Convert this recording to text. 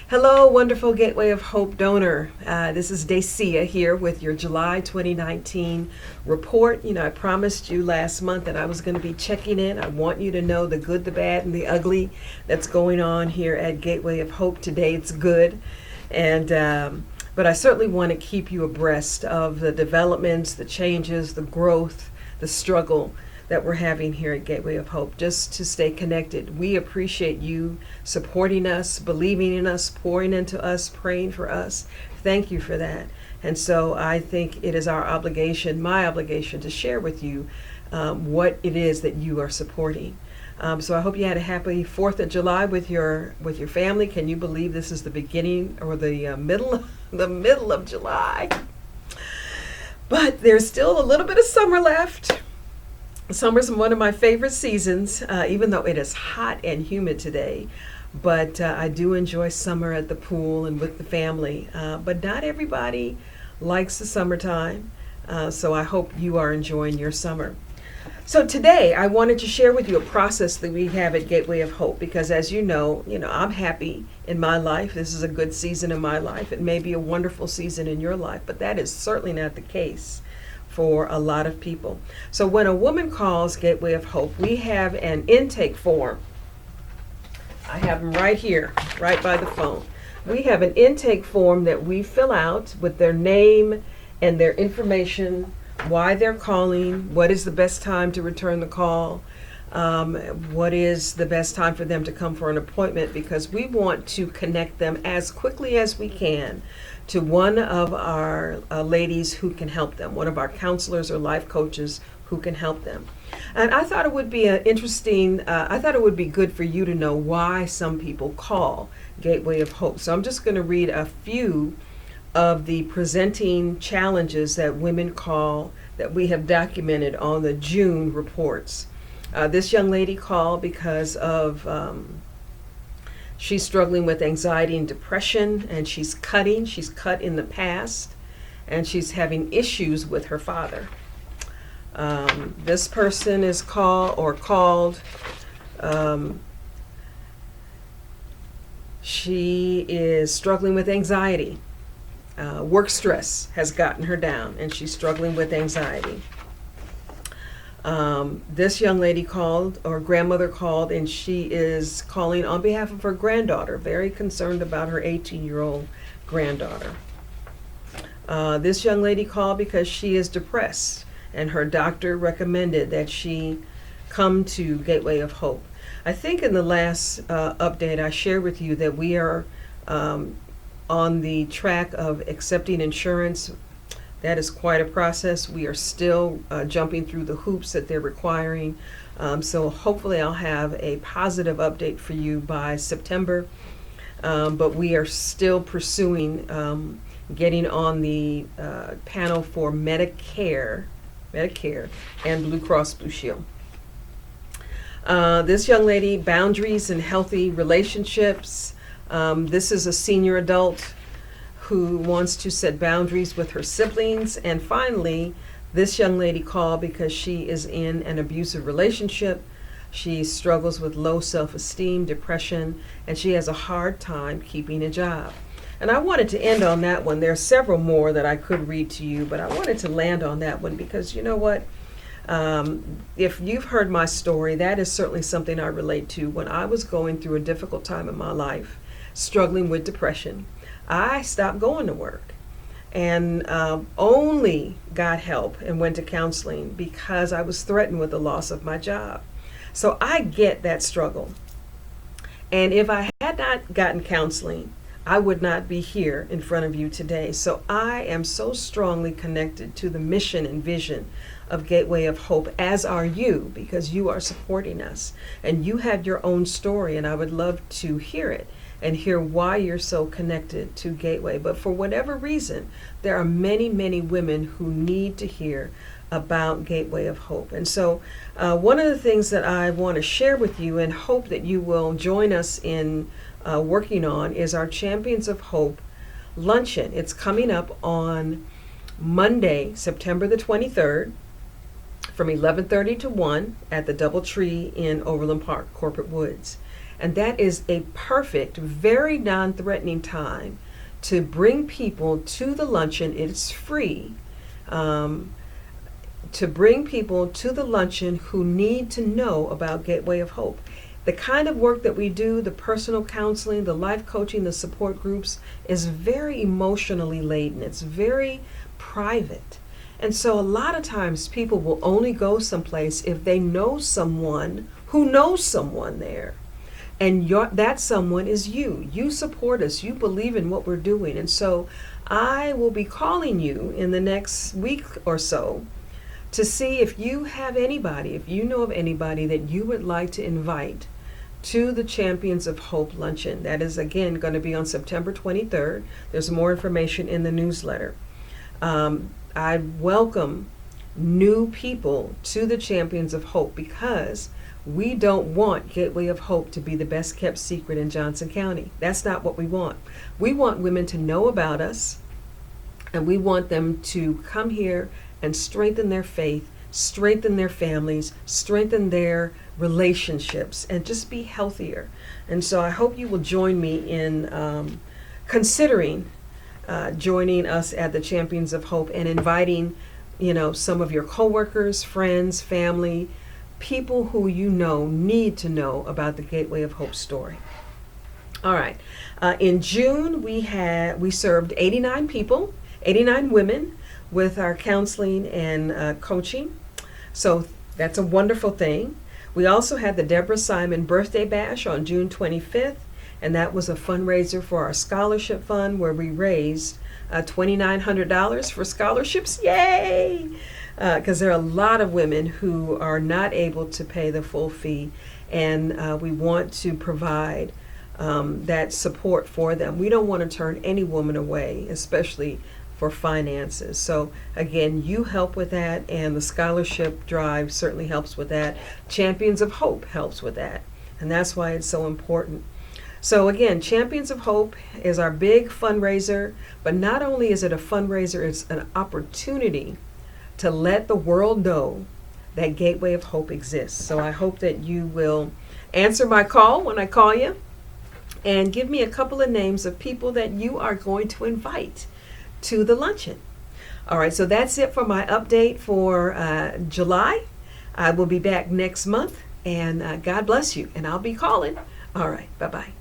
Hello, wonderful Gateway of Hope donor. This is Dacia here with your July 2019 report. I promised you last month that I was going to be checking in. I want you to know the good, the bad, and the ugly that's going on here at Gateway of Hope. Today it's good, but I certainly want to keep you abreast of the developments, the changes, the growth, the struggle that we're having here at Gateway of Hope, just to stay connected. We appreciate you supporting us, believing in us, pouring into us, praying for us. Thank you for that. And so I think it is our obligation, my obligation, to share with you what it is that you are supporting. So I hope you had a happy 4th of July with your family. Can you believe this is the beginning or the middle of July? But there's still a little bit of summer left. Summer's one of my favorite seasons, even though it is hot and humid today. But I do enjoy summer at the pool and with the family. But not everybody likes the summertime. So I hope you are enjoying your summer. So today I wanted to share with you a process that we have at Gateway of Hope, because as you know, I'm happy in my life. This is a good season in my life. It may be a wonderful season in your life, but that is certainly not the case for a lot of people. So when a woman calls Gateway of Hope, we have an intake form. I have them right here, right by the phone. We have an intake form that we fill out with their name and their information, why they're calling, what is the best time to return the call, what is the best time for them to come for an appointment, because we want to connect them as quickly as we can to one of our ladies who can help them, one of our counselors or life coaches who can help them. And I thought it would be I thought it would be good for you to know why some people call Gateway of Hope. So I'm just going to read a few of the presenting challenges that women call that we have documented on the June reports. This young lady called because of she's struggling with anxiety and depression, and she's cut in the past, and she's having issues with her father. This person is called. She is struggling with anxiety. Work stress has gotten her down, and she's struggling with anxiety. This young lady called, or grandmother called, and she is calling on behalf of her granddaughter, very concerned about her 18-year-old granddaughter. This young lady called because she is depressed, and her doctor recommended that she come to Gateway of Hope. I think in the last update I shared with you that we are on the track of accepting insurance. That is quite a process. We are still jumping through the hoops that they're requiring. So hopefully I'll have a positive update for you by September. But we are still pursuing getting on the panel for Medicare and Blue Cross Blue Shield. This young lady, boundaries and healthy relationships. This is a senior adult who wants to set boundaries with her siblings. And finally, this young lady called because she is in an abusive relationship. She struggles with low self-esteem, depression, and she has a hard time keeping a job. And I wanted to end on that one. There are several more that I could read to you, but I wanted to land on that one because you know what? If you've heard my story, that is certainly something I relate to. When I was going through a difficult time in my life, struggling with depression, I stopped going to work and only got help and went to counseling because I was threatened with the loss of my job. So I get that struggle. And if I had not gotten counseling, I would not be here in front of you today. So I am so strongly connected to the mission and vision of Gateway of Hope, as are you, because you are supporting us. And you have your own story, and I would love to hear it and hear why you're so connected to Gateway. But for whatever reason, there are many, many women who need to hear about Gateway of Hope. And so one of the things that I want to share with you and hope that you will join us in working on is our Champions of Hope luncheon. It's coming up on Monday, September the 23rd, from 11:30 to 1 at the DoubleTree in Overland Park, Corporate Woods. And that is a perfect, very non-threatening time to bring people to the luncheon. It's free. To bring people to the luncheon who need to know about Gateway of Hope. The kind of work that we do, the personal counseling, the life coaching, the support groups, is very emotionally laden. It's very private. And so a lot of times people will only go someplace if they know someone who knows someone there. And that someone is you. You support us. You believe in what we're doing. And so I will be calling you in the next week or so to see if you have anybody, if you know of anybody that you would like to invite to the Champions of Hope Luncheon. That is, again, going to be on September 23rd. There's more information in the newsletter. I welcome new people to the Champions of Hope because we don't want Gateway of Hope to be the best kept secret in Johnson County. That's not what we want. We want women to know about us, and we want them to come here and strengthen their faith, strengthen their families, strengthen their relationships, and just be healthier. And so I hope you will join me in considering joining us at the Champions of Hope and inviting, some of your coworkers, friends, family, people who you know need to know about the Gateway of Hope story. All right. In June, we served 89 people, 89 women with our counseling and coaching. So that's a wonderful thing. We also had the Deborah Simon Birthday Bash on June 25th, and that was a fundraiser for our scholarship fund where we raised $2,900 for scholarships. Yay! Because there are a lot of women who are not able to pay the full fee, and we want to provide that support for them. We don't want to turn any woman away, especially for finances. So again, you help with that, and the scholarship drive certainly helps with that. Champions of Hope helps with that, and that's why it's so important. So again, Champions of Hope is our big fundraiser, but not only is it a fundraiser, it's an opportunity to let the world know that Gateway of Hope exists. So I hope that you will answer my call when I call you and give me a couple of names of people that you are going to invite to the luncheon. All right, so that's it for my update for July. I will be back next month, and God bless you, and I'll be calling. All right, bye-bye.